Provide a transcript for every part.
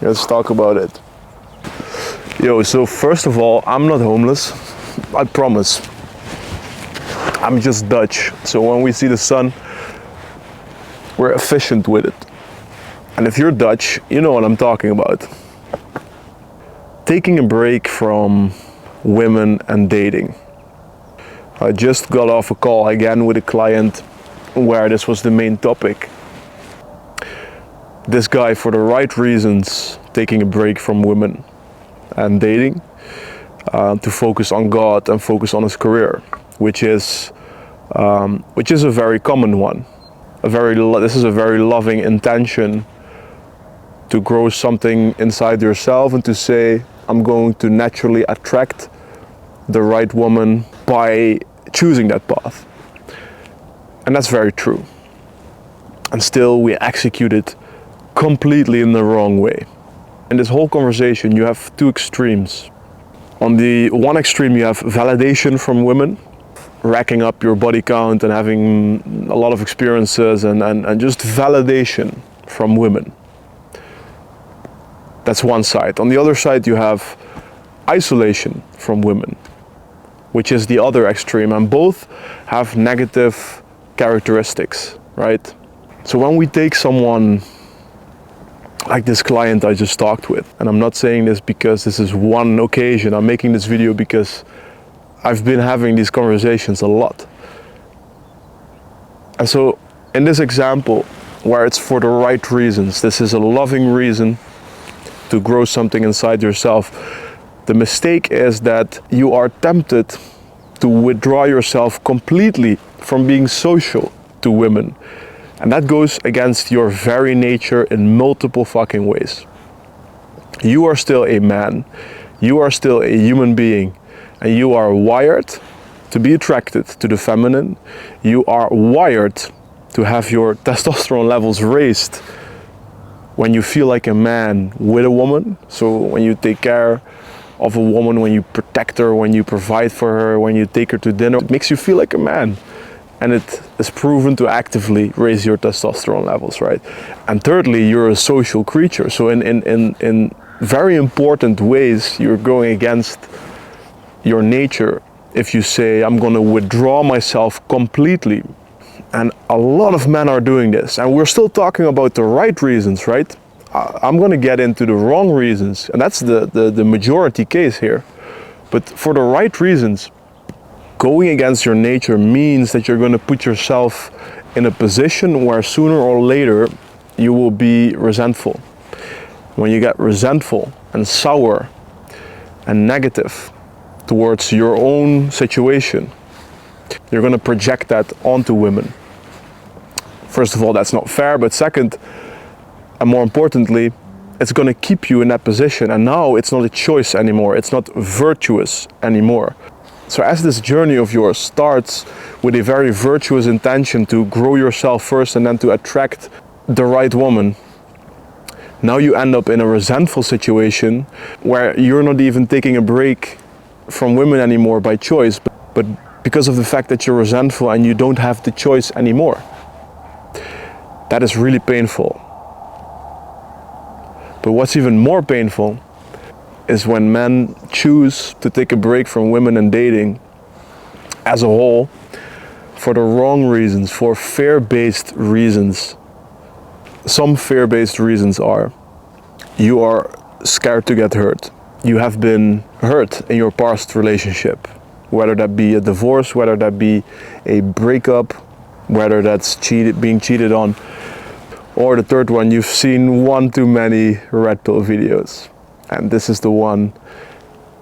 Let's talk about it. Yo, so first of all, I'm not homeless. I promise. I'm just Dutch. So when we see the sun, we're efficient with it. And if you're Dutch, you know what I'm talking about. Taking a break from women and dating. I just got off a call again with a client where this was the main topic. This guy, for the right reasons, taking a break from women and dating to focus on God and focus on his career, which is a very common one. This is a very loving intention to grow something inside yourself and to say, I'm going to naturally attract the right woman by choosing that path. And that's very true. And still we execute it completely in the wrong way. In this whole conversation you have two extremes. On the one extreme you have validation from women, racking up your body count and having a lot of experiences and just validation from women. That's one side. On the other side you have isolation from women, which is the other extreme, and both have negative characteristics, right? So when we take someone like this client I just talked with, and I'm not saying this because this is one occasion, I'm making this video because I've been having these conversations a lot. And so in this example, where it's for the right reasons, this is a loving reason to grow something inside yourself. The mistake is that you are tempted to withdraw yourself completely from being social to women. And that goes against your very nature in multiple fucking ways. You are still a man, you are still a human being, and you are wired to be attracted to the feminine. You are wired to have your testosterone levels raised when you feel like a man with a woman. So when you take care of a woman, when you protect her, when you provide for her, when you take her to dinner, it makes you feel like a man. And it is proven to actively raise your testosterone levels, right? And thirdly, you're a social creature. So in very important ways, you're going against your nature if you say, I'm gonna withdraw myself completely. And a lot of men are doing this, and we're still talking about the right reasons, right? I'm gonna get into the wrong reasons, and that's the majority case here. But for the right reasons, going against your nature means that you're gonna put yourself in a position where sooner or later you will be resentful. When you get resentful and sour and negative towards your own situation, you're gonna project that onto women. First of all, that's not fair, but second, and more importantly, it's gonna keep you in that position, and now it's not a choice anymore, it's not virtuous anymore. So as this journey of yours starts with a very virtuous intention to grow yourself first and then to attract the right woman, now you end up in a resentful situation where you're not even taking a break from women anymore by choice, but because of the fact that you're resentful and you don't have the choice anymore. That is really painful. But what's even more painful is when men choose to take a break from women and dating as a whole for the wrong reasons, for fear-based reasons. Some fear-based reasons are, you are scared to get hurt. You have been hurt in your past relationship, whether that be a divorce, whether that be a breakup, whether that's being cheated on, or the third one, you've seen one too many red pill videos. And this is the one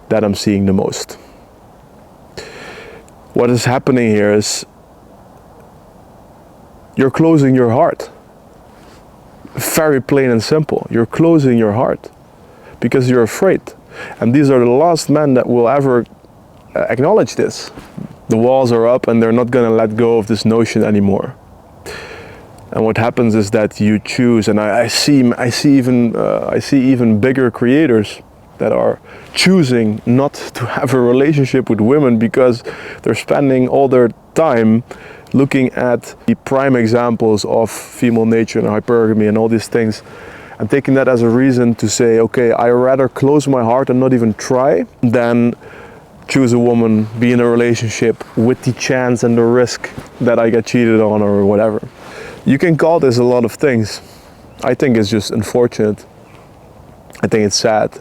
that I'm seeing the most. What is happening here is you're closing your heart. Very plain and simple. You're closing your heart because you're afraid. And these are the last men that will ever acknowledge this. The walls are up and they're not going to let go of this notion anymore. And what happens is that you choose, and I see even bigger creators that are choosing not to have a relationship with women because they're spending all their time looking at the prime examples of female nature and hypergamy and all these things, and taking that as a reason to say, okay, I rather close my heart and not even try than choose a woman, be in a relationship with the chance and the risk that I get cheated on or whatever. You can call this a lot of things. I think it's just unfortunate. I think it's sad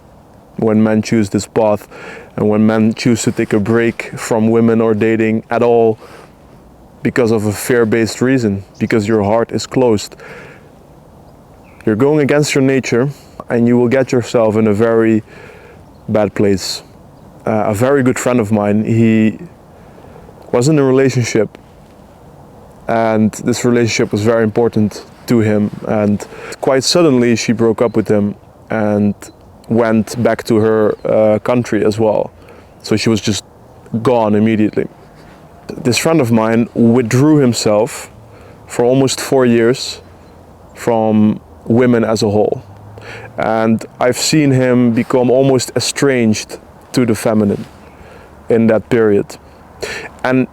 when men choose this path and when men choose to take a break from women or dating at all because of a fear-based reason, because your heart is closed. You're going against your nature and you will get yourself in a very bad place. A very good friend of mine, he was in a relationship and this relationship was very important to him, and quite suddenly she broke up with him and went back to her country as well. So she was just gone immediately. This friend of mine withdrew himself for almost 4 years from women as a whole. And I've seen him become almost estranged to the feminine in that period. And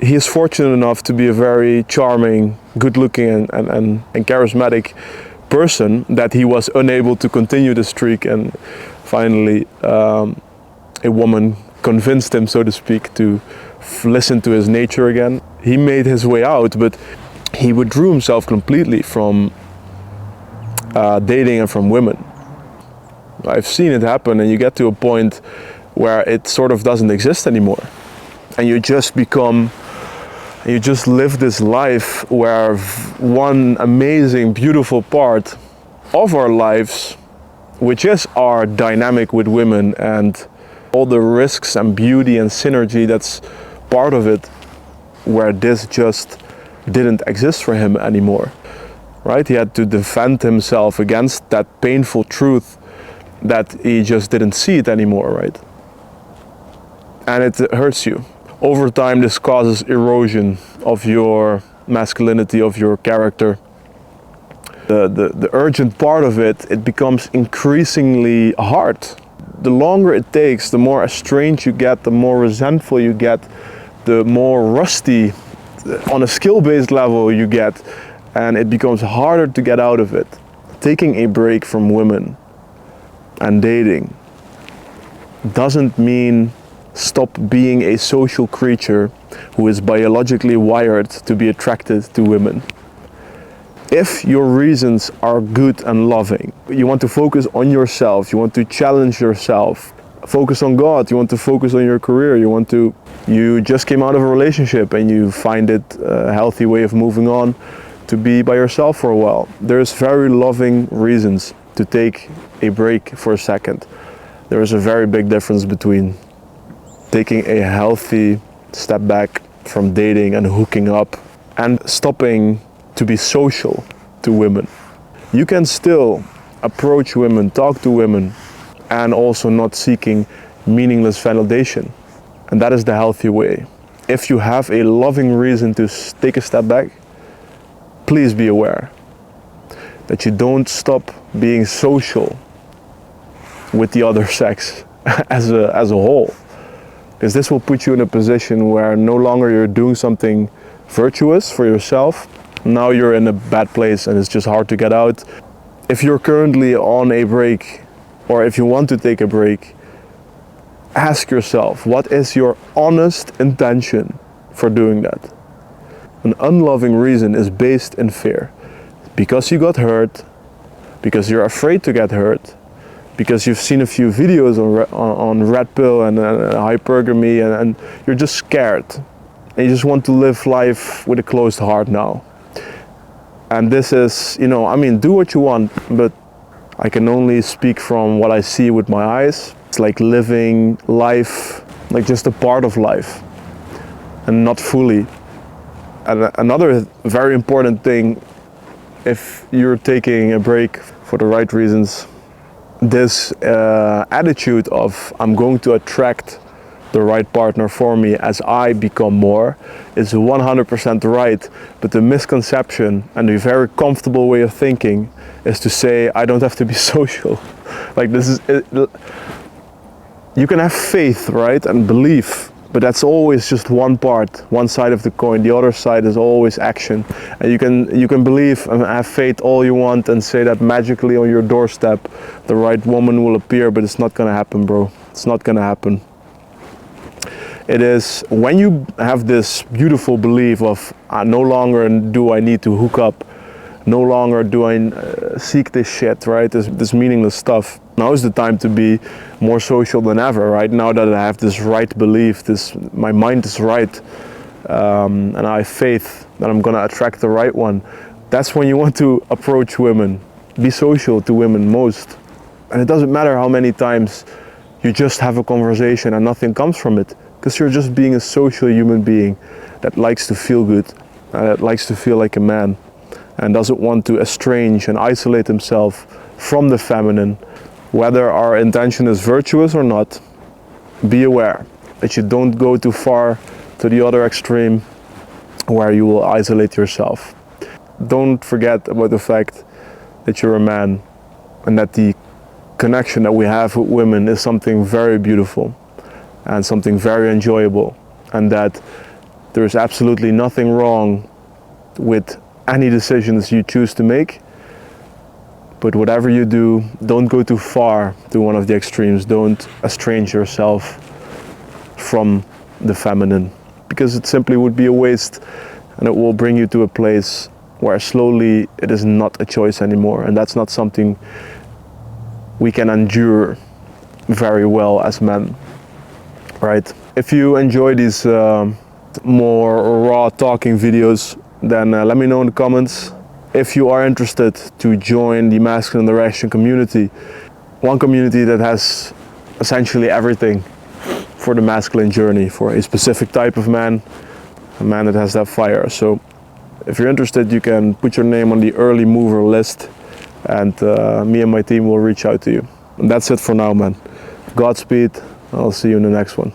he is fortunate enough to be a very charming, good-looking and charismatic person that he was unable to continue the streak, and finally a woman convinced him, so to speak, to listen to his nature again. He made his way out, but he withdrew himself completely from dating and from women. I've seen it happen, and you get to a point where it sort of doesn't exist anymore, and you just live this life where one amazing, beautiful part of our lives, which is our dynamic with women and all the risks and beauty and synergy that's part of it, where this just didn't exist for him anymore, right? He had to defend himself against that painful truth that he just didn't see it anymore, right? And it hurts you. Over time, this causes erosion of your masculinity, of your character. The urgent part of it, it becomes increasingly hard. The longer it takes, the more estranged you get, the more resentful you get, the more rusty on a skill-based level you get, and it becomes harder to get out of it. Taking a break from women and dating doesn't mean stop being a social creature who is biologically wired to be attracted to women. If your reasons are good and loving, you want to focus on yourself, you want to challenge yourself, focus on God, you want to focus on your career, you just came out of a relationship and you find it a healthy way of moving on to be by yourself for a while. There's very loving reasons to take a break for a second. There is a very big difference between taking a healthy step back from dating and hooking up and stopping to be social to women. You can still approach women, talk to women, and also not seeking meaningless validation. And that is the healthy way. If you have a loving reason to take a step back, please be aware that you don't stop being social with the other sex as a whole. Because this will put you in a position where no longer you're doing something virtuous for yourself. Now you're in a bad place and it's just hard to get out. If you're currently on a break, or if you want to take a break, ask yourself, what is your honest intention for doing that? An unloving reason is based in fear. Because you got hurt, because you're afraid to get hurt, because you've seen a few videos on red pill and hypergamy, and you're just scared. And you just want to live life with a closed heart now. And this is, do what you want, but I can only speak from what I see with my eyes. It's like living life, like just a part of life, and not fully. And another very important thing, if you're taking a break for the right reasons, this attitude of I'm going to attract the right partner for me as I become more is 100% right, but the misconception and the very comfortable way of thinking is to say I don't have to be social. Like this is it, you can have faith, right, and belief But that's always just one part, one side of the coin. The other side is always action. And you can believe and have faith all you want and say that magically on your doorstep the right woman will appear, but it's not gonna happen, bro. It's not gonna happen. It is when you have this beautiful belief of no longer do I need to hook up, no longer do I seek this shit, right? This meaningless stuff. Now is the time to be more social than ever, right? Now that I have this right belief, my mind is right, and I have faith that I'm gonna attract the right one. That's when you want to approach women. Be social to women most. And it doesn't matter how many times you just have a conversation and nothing comes from it, because you're just being a social human being that likes to feel good, that likes to feel like a man, and doesn't want to estrange and isolate himself from the feminine. Whether our intention is virtuous or not, be aware that you don't go too far to the other extreme where you will isolate yourself. Don't forget about the fact that you're a man and that the connection that we have with women is something very beautiful and something very enjoyable, and that there is absolutely nothing wrong with any decisions you choose to make. But whatever you do, don't go too far to one of the extremes. Don't estrange yourself from the feminine, because it simply would be a waste, and it will bring you to a place where slowly it is not a choice anymore, and that's not something we can endure very well as men, right? If you enjoy these more raw talking videos, then let me know in the comments. If you are interested to join the masculine direction community, one community that has essentially everything for the masculine journey, for a specific type of man, a man that has that fire. So if you're interested, you can put your name on the early mover list, and me and my team will reach out to you. And that's it for now, man. Godspeed. I'll see you in the next one.